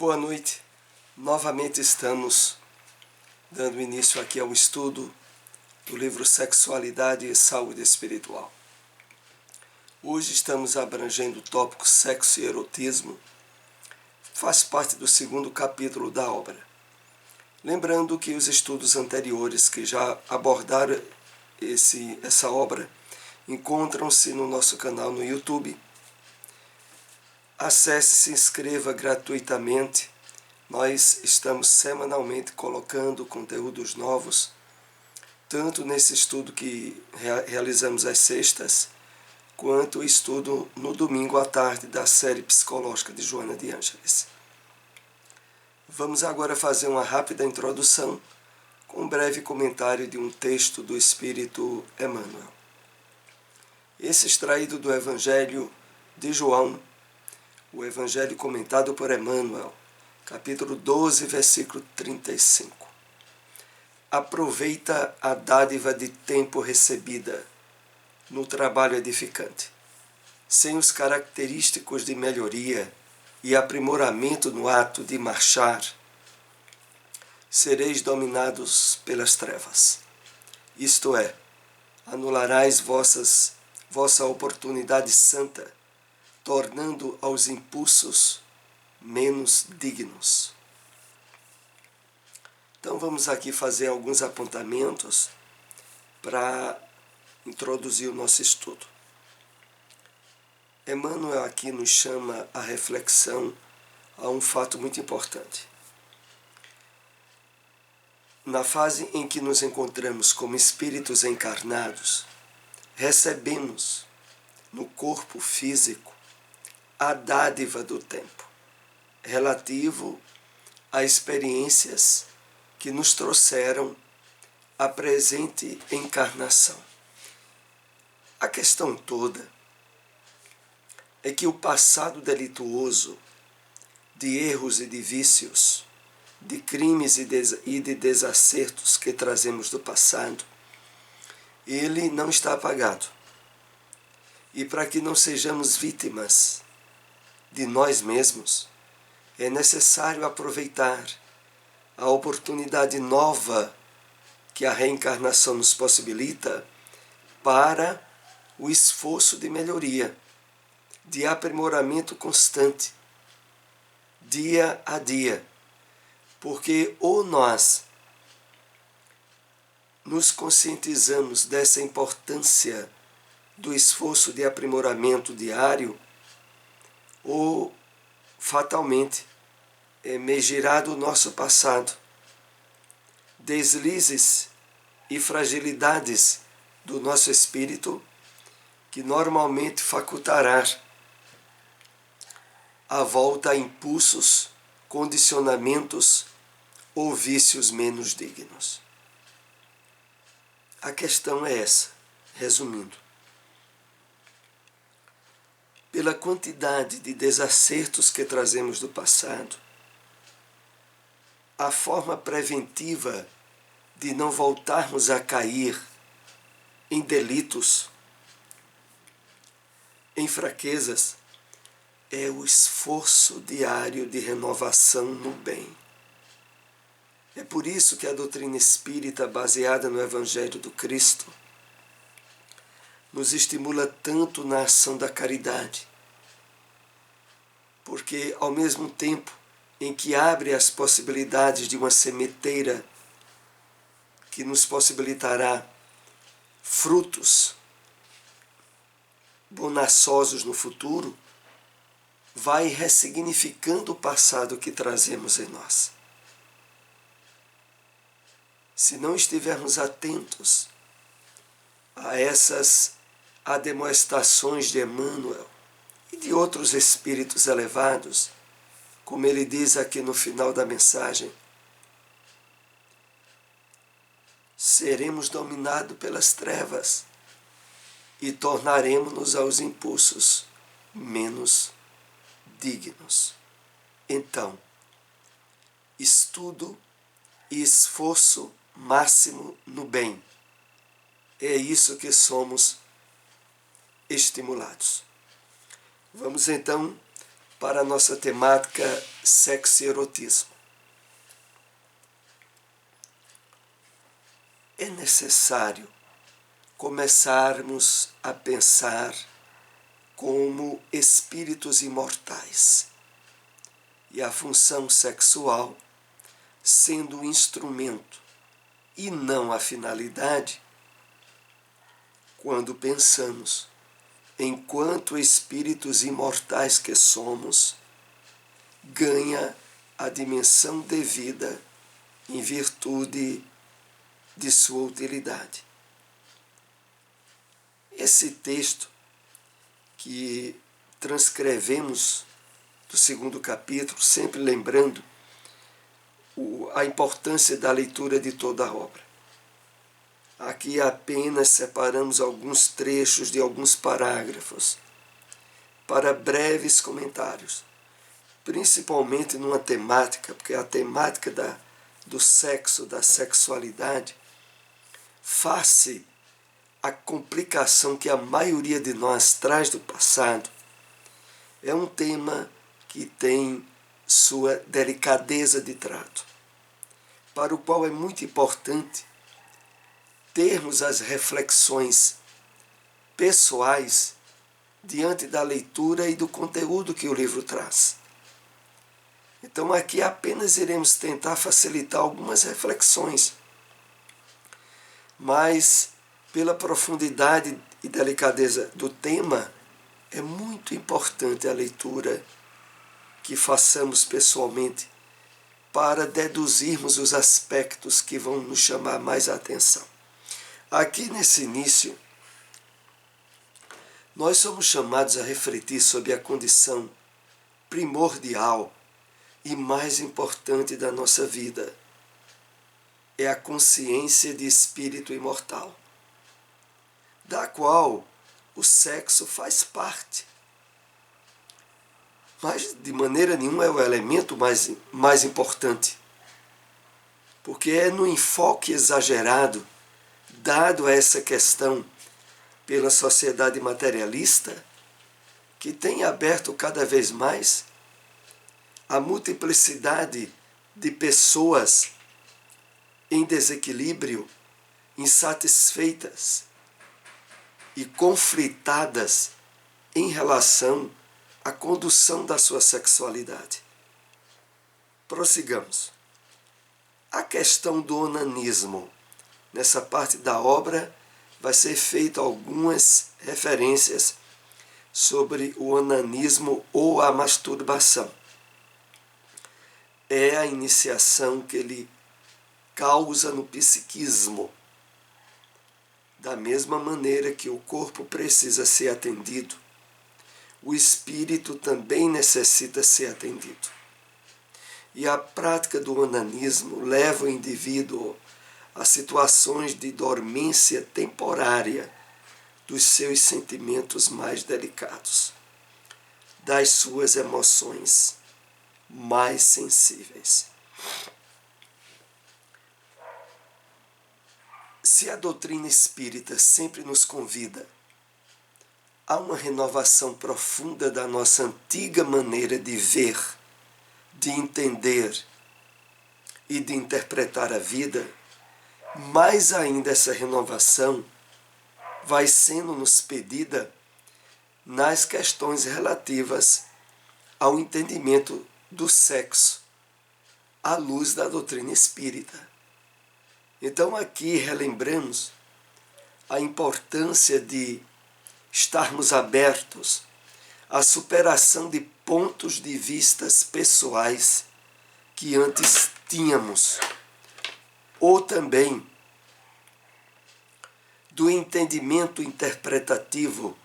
Boa noite. Novamente estamos dando início aqui ao estudo do livro Sexualidade e Saúde Espiritual. Hoje estamos abrangendo o tópico sexo e erotismo. Faz parte do segundo capítulo da obra. Lembrando que os estudos anteriores que já abordaram essa obra encontram-se no nosso canal no YouTube. Acesse e se inscreva gratuitamente. Nós estamos semanalmente colocando conteúdos novos, tanto nesse estudo que realizamos às sextas, quanto o estudo no domingo à tarde da série psicológica de Joana de Ângeles. Vamos agora fazer uma rápida introdução com um breve comentário de um texto do Espírito Emmanuel. Esse extraído do Evangelho de João, o Evangelho comentado por Emmanuel, capítulo 12, versículo 35. Aproveita a dádiva de tempo recebida no trabalho edificante. Sem os característicos de melhoria e aprimoramento no ato de marchar, sereis dominados pelas trevas. Isto é, anularás vossa oportunidade santa, tornando aos impulsos menos dignos. Então vamos aqui fazer alguns apontamentos para introduzir o nosso estudo. Emmanuel aqui nos chama a reflexão a um fato muito importante. Na fase em que nos encontramos como espíritos encarnados, recebemos no corpo físico a dádiva do tempo, relativo a experiências que nos trouxeram a presente encarnação. A questão toda é que o passado delituoso de erros e de vícios, de crimes e de desacertos que trazemos do passado, ele não está apagado. E para que não sejamos vítimas de nós mesmos, é necessário aproveitar a oportunidade nova que a reencarnação nos possibilita para o esforço de melhoria, de aprimoramento constante, dia a dia. Porque ou nós nos conscientizamos dessa importância do esforço de aprimoramento diário, ou fatalmente emergirá do nosso passado deslizes e fragilidades do nosso espírito que normalmente facultará a volta a impulsos, condicionamentos ou vícios menos dignos. A questão é essa, resumindo. Pela quantidade de desacertos que trazemos do passado, a forma preventiva de não voltarmos a cair em delitos, em fraquezas, é o esforço diário de renovação no bem. É por isso que a doutrina espírita, baseada no Evangelho do Cristo, nos estimula tanto na ação da caridade, porque ao mesmo tempo em que abre as possibilidades de uma sementeira que nos possibilitará frutos bonaçosos no futuro, vai ressignificando o passado que trazemos em nós. Se não estivermos atentos a essas admoestações de Emmanuel e de outros espíritos elevados, como ele diz aqui no final da mensagem, seremos dominados pelas trevas e tornaremos-nos aos impulsos menos dignos. Então, estudo e esforço máximo no bem. É isso que somos estimulados. Vamos então para a nossa temática sexo e erotismo. É necessário começarmos a pensar como espíritos imortais e a função sexual sendo um instrumento e não a finalidade, quando pensamos, enquanto espíritos imortais que somos, ganha a dimensão devida em virtude de sua utilidade. Esse texto que transcrevemos do 2º capítulo, sempre lembrando a importância da leitura de toda a obra. Aqui apenas separamos alguns trechos de alguns parágrafos para breves comentários, principalmente numa temática, porque a temática do sexo, da sexualidade, face à complicação que a maioria de nós traz do passado, é um tema que tem sua delicadeza de trato, para o qual é muito importante termos as reflexões pessoais diante da leitura e do conteúdo que o livro traz. Então aqui apenas iremos tentar facilitar algumas reflexões, mas pela profundidade e delicadeza do tema, é muito importante a leitura que façamos pessoalmente para deduzirmos os aspectos que vão nos chamar mais a atenção. Aqui nesse início, nós somos chamados a refletir sobre a condição primordial e mais importante da nossa vida. É a consciência de espírito imortal, da qual o sexo faz parte. Mas de maneira nenhuma é o elemento mais importante, porque é no enfoque exagerado dado a essa questão pela sociedade materialista, que tem aberto cada vez mais a multiplicidade de pessoas em desequilíbrio, insatisfeitas e conflitadas em relação à condução da sua sexualidade. Prossigamos. A questão do onanismo. Nessa parte da obra vai ser feita algumas referências sobre o onanismo ou a masturbação. É a iniciação que ele causa no psiquismo. Da mesma maneira que o corpo precisa ser atendido, o espírito também necessita ser atendido. E a prática do onanismo leva o indivíduo a situações de dormência temporária dos seus sentimentos mais delicados, das suas emoções mais sensíveis. Se a doutrina espírita sempre nos convida a uma renovação profunda da nossa antiga maneira de ver, de entender e de interpretar a vida, mais ainda essa renovação vai sendo nos pedida nas questões relativas ao entendimento do sexo à luz da doutrina espírita. Então aqui relembramos a importância de estarmos abertos à superação de pontos de vistas pessoais que antes tínhamos, ou também do entendimento interpretativo,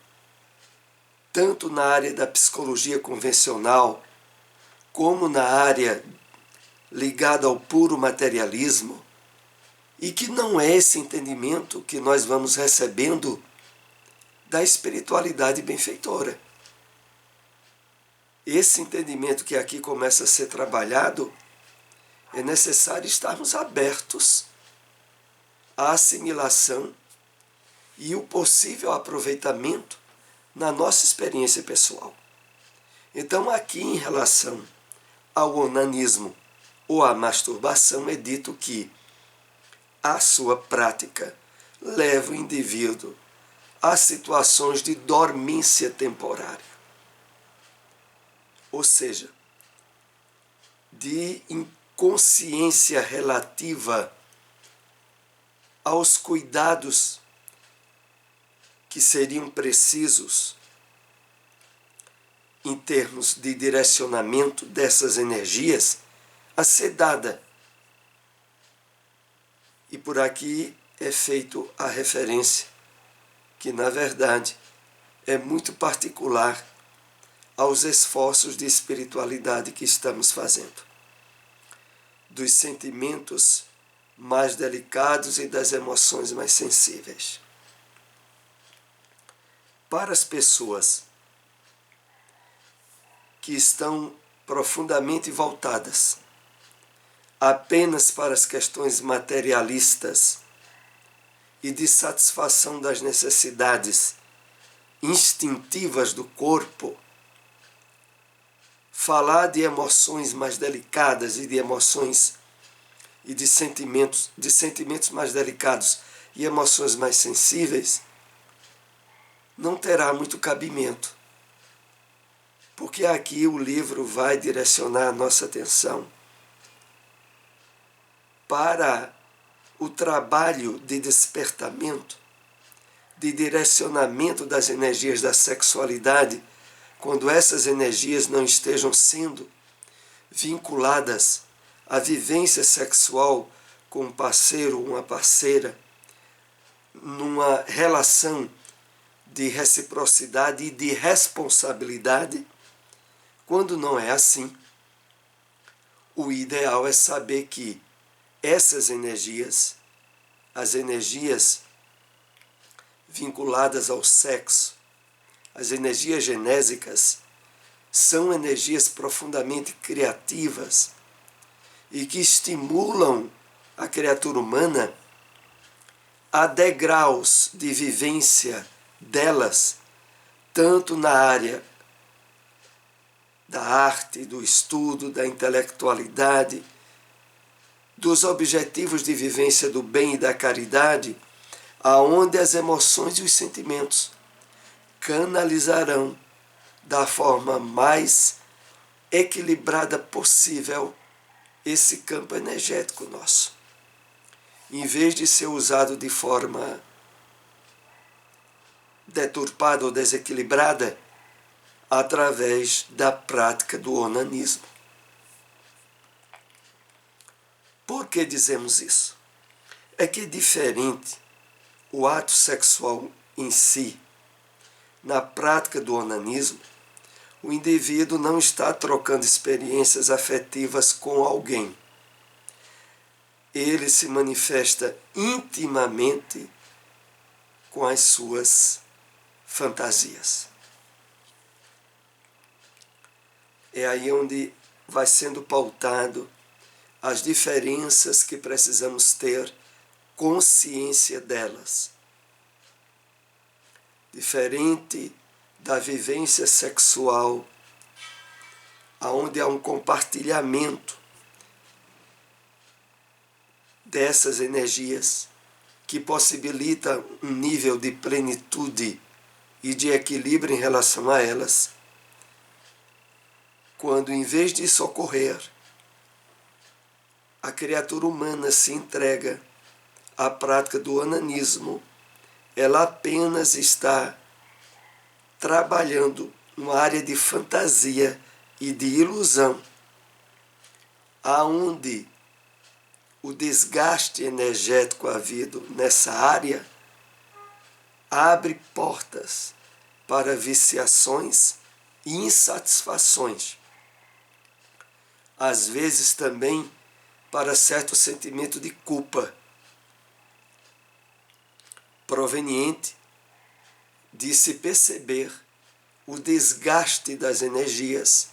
tanto na área da psicologia convencional, como na área ligada ao puro materialismo, e que não é esse entendimento que nós vamos recebendo da espiritualidade benfeitora. Esse entendimento que aqui começa a ser trabalhado, é necessário estarmos abertos à assimilação e o possível aproveitamento na nossa experiência pessoal. Então, aqui em relação ao onanismo ou à masturbação, é dito que a sua prática leva o indivíduo a situações de dormência temporária, ou seja, de inconsciência relativa aos cuidados que seriam precisos em termos de direcionamento dessas energias a ser dada. E por aqui é feito a referência que, na verdade, é muito particular aos esforços de espiritualidade que estamos fazendo, dos sentimentos mais delicados e das emoções mais sensíveis. Para as pessoas que estão profundamente voltadas apenas para as questões materialistas e de satisfação das necessidades instintivas do corpo, falar de emoções mais delicadas e de emoções e de sentimentos mais delicados e emoções mais sensíveis não terá muito cabimento, porque aqui o livro vai direcionar a nossa atenção para o trabalho de despertamento, de direcionamento das energias da sexualidade, quando essas energias não estejam sendo vinculadas à vivência sexual com um parceiro ou uma parceira, numa relação de reciprocidade e de responsabilidade. Quando não é assim, o ideal é saber que essas energias, as energias vinculadas ao sexo, as energias genésicas, são energias profundamente criativas e que estimulam a criatura humana a degraus de vivência delas, tanto na área da arte, do estudo, da intelectualidade, dos objetivos de vivência do bem e da caridade, aonde as emoções e os sentimentos canalizarão da forma mais equilibrada possível esse campo energético nosso, em vez de ser usado de forma deturpada ou desequilibrada através da prática do onanismo. Por que dizemos isso? É que é diferente o ato sexual em si. Na prática do onanismo, o indivíduo não está trocando experiências afetivas com alguém. Ele se manifesta intimamente com as suas fantasias. É aí onde vai sendo pautado as diferenças que precisamos ter consciência delas. Diferente da vivência sexual, onde há um compartilhamento dessas energias que possibilita um nível de plenitude e de equilíbrio em relação a elas, quando em vez disso ocorrer, a criatura humana se entrega à prática do onanismo, ela apenas está trabalhando numa área de fantasia e de ilusão, aonde o desgaste energético havido nessa área abre portas para viciações e insatisfações, às vezes também para certo sentimento de culpa, proveniente de se perceber o desgaste das energias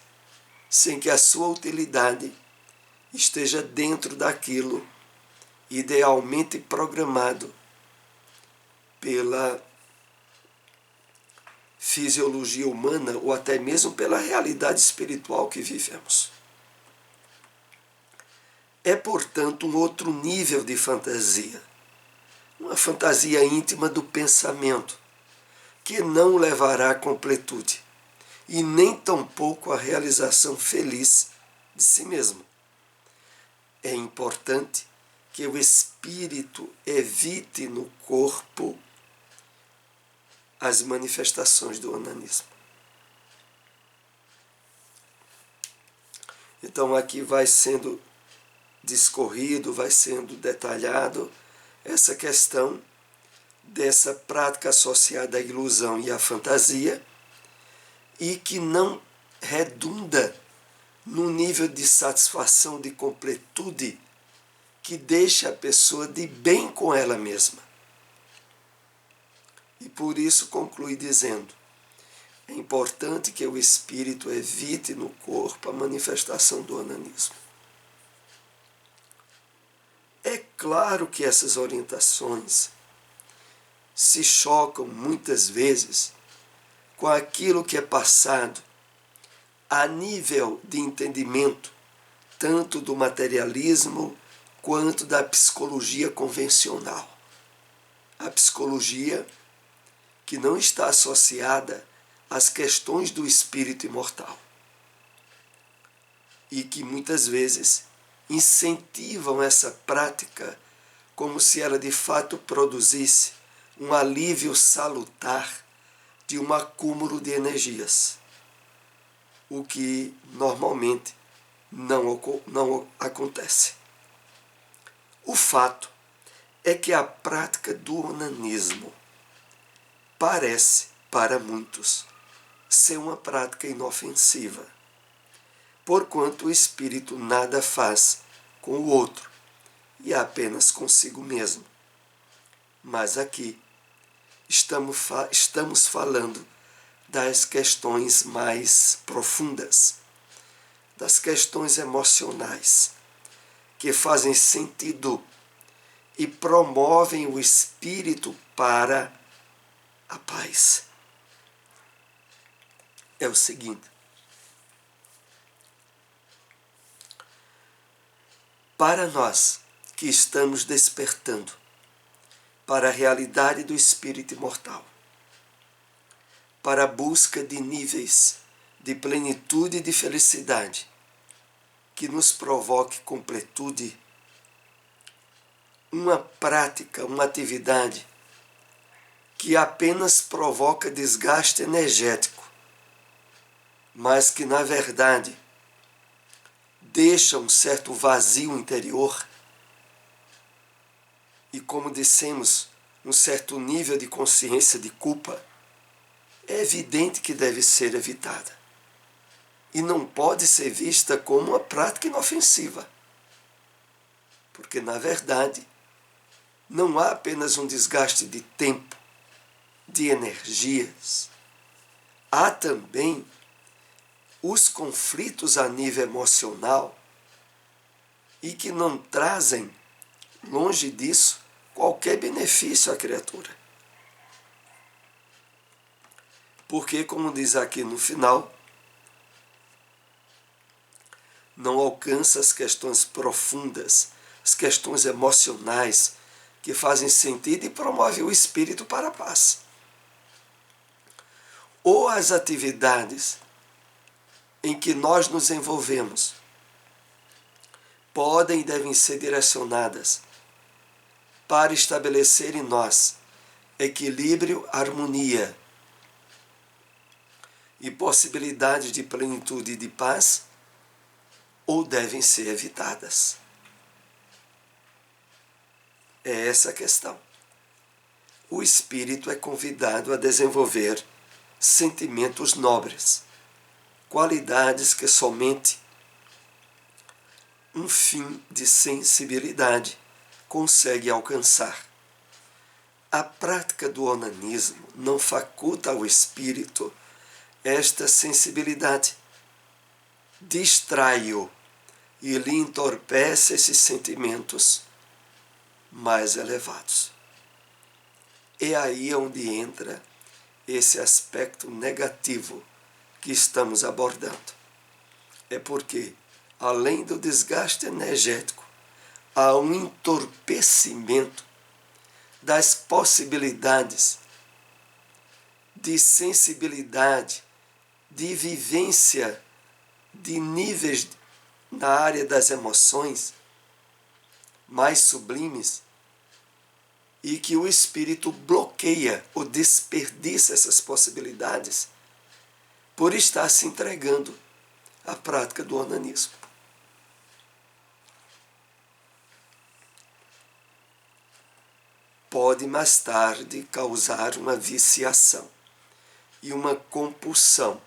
sem que a sua utilidade esteja dentro daquilo idealmente programado pela fisiologia humana ou até mesmo pela realidade espiritual que vivemos. É, portanto, um outro nível de fantasia, uma fantasia íntima do pensamento, que não levará à completude e nem tampouco à realização feliz de si mesmo. É importante que o espírito evite no corpo as manifestações do onanismo. Então aqui vai sendo discorrido, vai sendo detalhado essa questão dessa prática associada à ilusão e à fantasia e que não redunda no nível de satisfação, de completude que deixa a pessoa de bem com ela mesma. E por isso conclui dizendo: é importante que o espírito evite no corpo a manifestação do onanismo. É claro que essas orientações se chocam muitas vezes com aquilo que é passado a nível de entendimento, tanto do materialismo quanto da psicologia convencional. A psicologia que não está associada às questões do espírito imortal e que muitas vezes incentivam essa prática como se ela de fato produzisse um alívio salutar de um acúmulo de energias, o que normalmente não acontece. O fato é que a prática do onanismo parece, para muitos, ser uma prática inofensiva, porquanto o espírito nada faz com o outro e apenas consigo mesmo. Mas aqui estamos falando das questões mais profundas, das questões emocionais, que fazem sentido e promovem o espírito para a paz. É o seguinte: para nós que estamos despertando para a realidade do espírito imortal, para a busca de níveis de plenitude e de felicidade que nos provoque completude, uma prática, uma atividade que apenas provoca desgaste energético, mas que na verdade deixa um certo vazio interior e, como dissemos, um certo nível de consciência de culpa, é evidente que deve ser evitada e não pode ser vista como uma prática inofensiva, porque na verdade não há apenas um desgaste de tempo, de energias, há também os conflitos a nível emocional e que não trazem, longe disso, qualquer benefício à criatura. Porque, como diz aqui no final, não alcança as questões profundas, as questões emocionais que fazem sentido e promovem o espírito para a paz. Ou as atividades em que nós nos envolvemos podem e devem ser direcionadas para estabelecer em nós equilíbrio, harmonia e possibilidade de plenitude e de paz, ou devem ser evitadas. É essa a questão. O espírito é convidado a desenvolver sentimentos nobres, qualidades que somente um fim de sensibilidade consegue alcançar. A prática do onanismo não faculta ao espírito esta sensibilidade, distrai-o e lhe entorpece esses sentimentos mais elevados. É aí onde entra esse aspecto negativo que estamos abordando. É porque, além do desgaste energético há um entorpecimento das possibilidades de sensibilidade, de vivência, de níveis na área das emoções mais sublimes, e que o espírito bloqueia ou desperdiça essas possibilidades por estar se entregando à prática do onanismo. Pode mais tarde causar uma viciação e uma compulsão,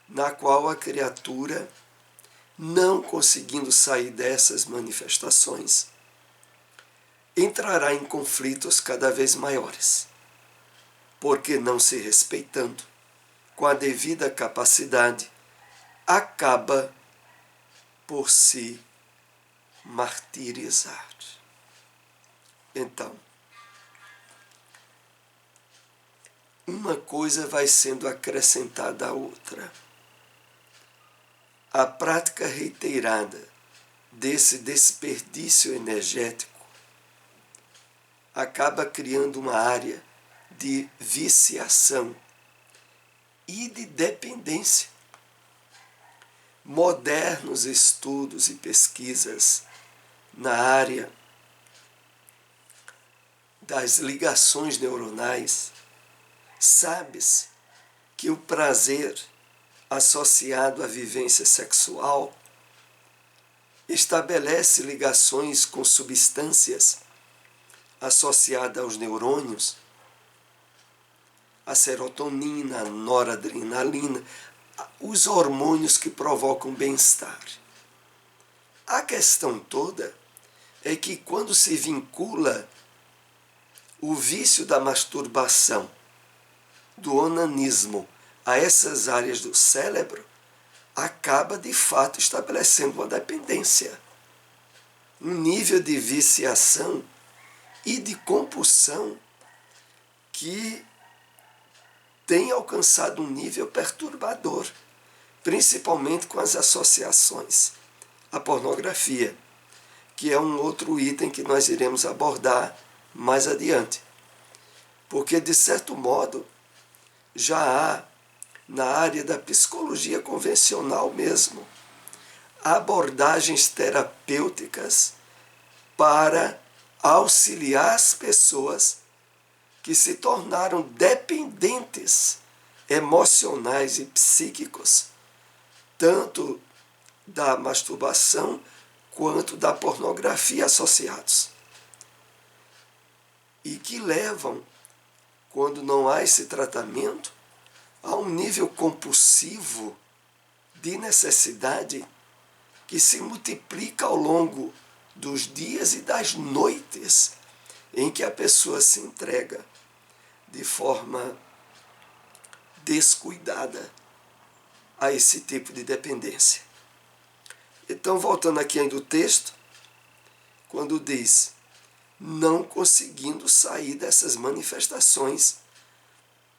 na qual a criatura, não conseguindo sair dessas manifestações, entrará em conflitos cada vez maiores, porque, não se respeitando com a devida capacidade, acaba por se martirizar. Então, uma coisa vai sendo acrescentada à outra. A prática reiterada desse desperdício energético acaba criando uma área de viciação e de dependência. Modernos estudos e pesquisas na área das ligações neuronais, sabe-se que o prazer associado à vivência sexual estabelece ligações com substâncias associadas aos neurônios, a serotonina, a noradrenalina, os hormônios que provocam bem-estar. A questão toda é que quando se vincula o vício da masturbação, do onanismo, a essas áreas do cérebro, acaba de fato estabelecendo uma dependência, um nível de viciação e de compulsão que tem alcançado um nível perturbador, principalmente com as associações à pornografia, que é um outro item que nós iremos abordar mais adiante. Porque, de certo modo, já há, na área da psicologia convencional mesmo, abordagens terapêuticas para auxiliar as pessoas que se tornaram dependentes emocionais e psíquicos, tanto da masturbação quanto da pornografia associados, e que levam, quando não há esse tratamento, a um nível compulsivo de necessidade que se multiplica ao longo dos dias e das noites em que a pessoa se entrega de forma descuidada a esse tipo de dependência. Então, voltando aqui ainda o texto, quando diz, não conseguindo sair dessas manifestações,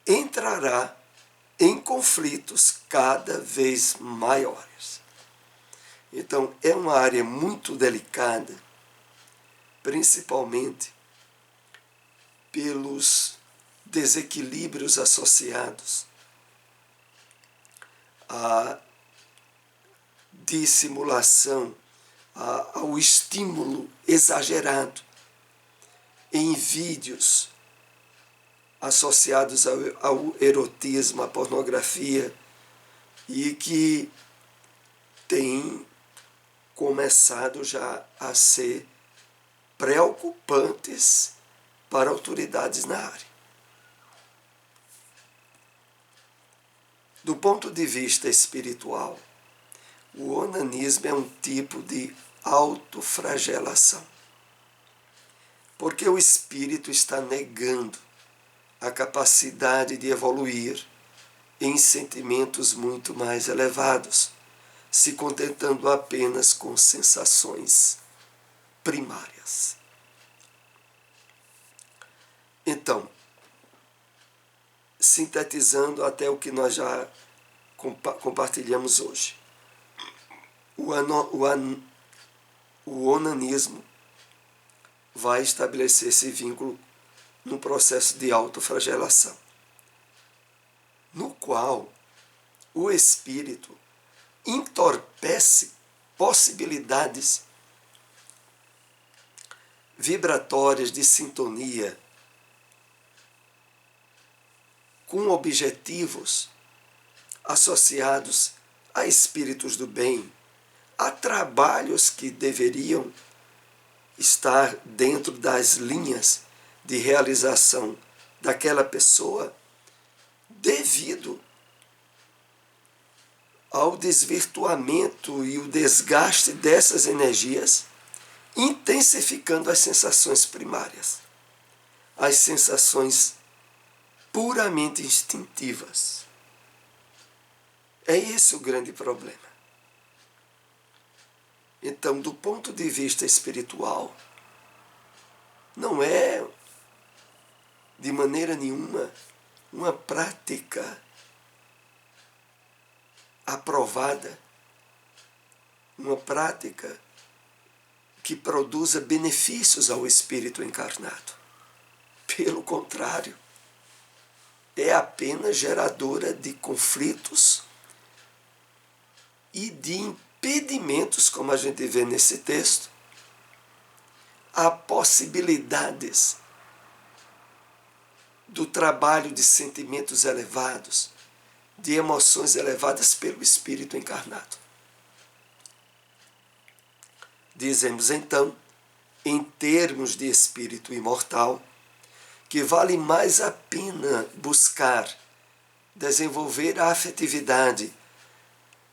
entrará em conflitos cada vez maiores. Então, é uma área muito delicada, principalmente pelos desequilíbrios associados à dissimulação, ao estímulo exagerado em vídeos associados ao erotismo, à pornografia, e que tem começado já a ser preocupantes para autoridades na área. Do ponto de vista espiritual, o onanismo é um tipo de autoflagelação, porque o espírito está negando a capacidade de evoluir em sentimentos muito mais elevados, se contentando apenas com sensações primárias. Então, sintetizando até o que nós já compartilhamos hoje, o onanismo vai estabelecer esse vínculo no processo de autoflagelação, no qual o espírito entorpece possibilidades vibratórias de sintonia com objetivos associados a espíritos do bem, a trabalhos que deveriam estar dentro das linhas de realização daquela pessoa, devido ao desvirtuamento e o desgaste dessas energias, intensificando as sensações primárias, as sensações puramente instintivas. É esse o grande problema. Então, do ponto de vista espiritual, não é de maneira nenhuma uma prática aprovada, uma prática que produza benefícios ao espírito encarnado. Pelo contrário, é apenas geradora de conflitos e de impedimentos, como a gente vê nesse texto, a possibilidades do trabalho de sentimentos elevados, de emoções elevadas pelo espírito encarnado. Dizemos então, em termos de espírito imortal, que vale mais a pena buscar desenvolver a afetividade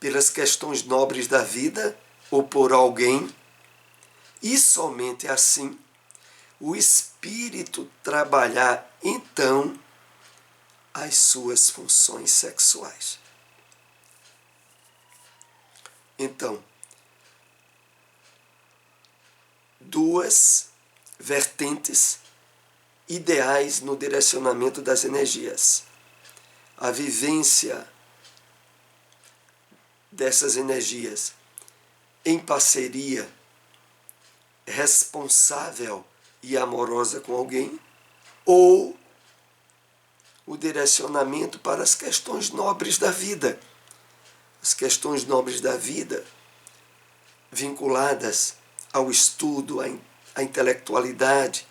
pelas questões nobres da vida ou por alguém, e somente assim o espírito trabalhar então as suas funções sexuais. Então, duas vertentes ideais no direcionamento das energias. A vivência dessas energias em parceria responsável e amorosa com alguém, ou o direcionamento para as questões nobres da vida. As questões nobres da vida vinculadas ao estudo, à intelectualidade,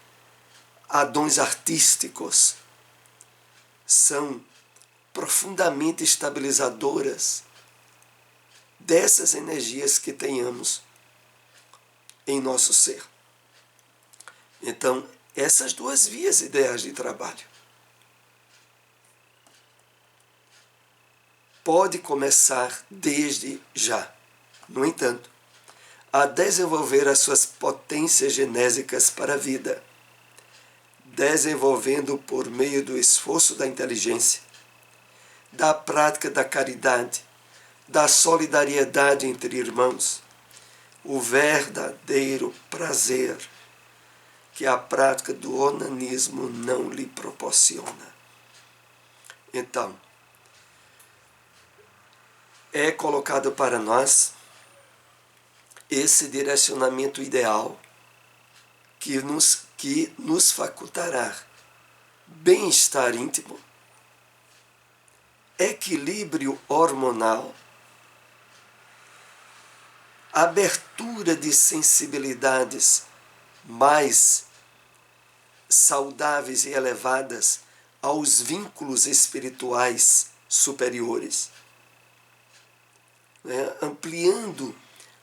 a dons artísticos, são profundamente estabilizadoras dessas energias que tenhamos em nosso ser. Então, essas duas vias ideais de trabalho. Pode começar desde já, no entanto, a desenvolver as suas potências genésicas para a vida, desenvolvendo por meio do esforço da inteligência, da prática da caridade, da solidariedade entre irmãos, o verdadeiro prazer que a prática do onanismo não lhe proporciona. Então, é colocado para nós esse direcionamento ideal que nos facultará bem-estar íntimo, equilíbrio hormonal, abertura de sensibilidades mais saudáveis e elevadas aos vínculos espirituais superiores, né? Ampliando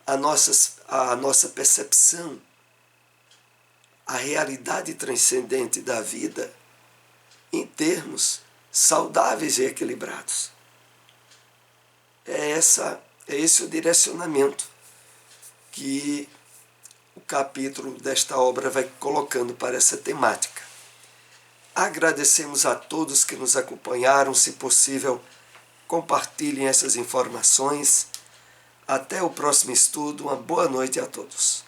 a nossa percepção, a realidade transcendente da vida em termos saudáveis e equilibrados. É esse o direcionamento que o capítulo desta obra vai colocando para essa temática. Agradecemos a todos que nos acompanharam, se possível, compartilhem essas informações. Até o próximo estudo, uma boa noite a todos.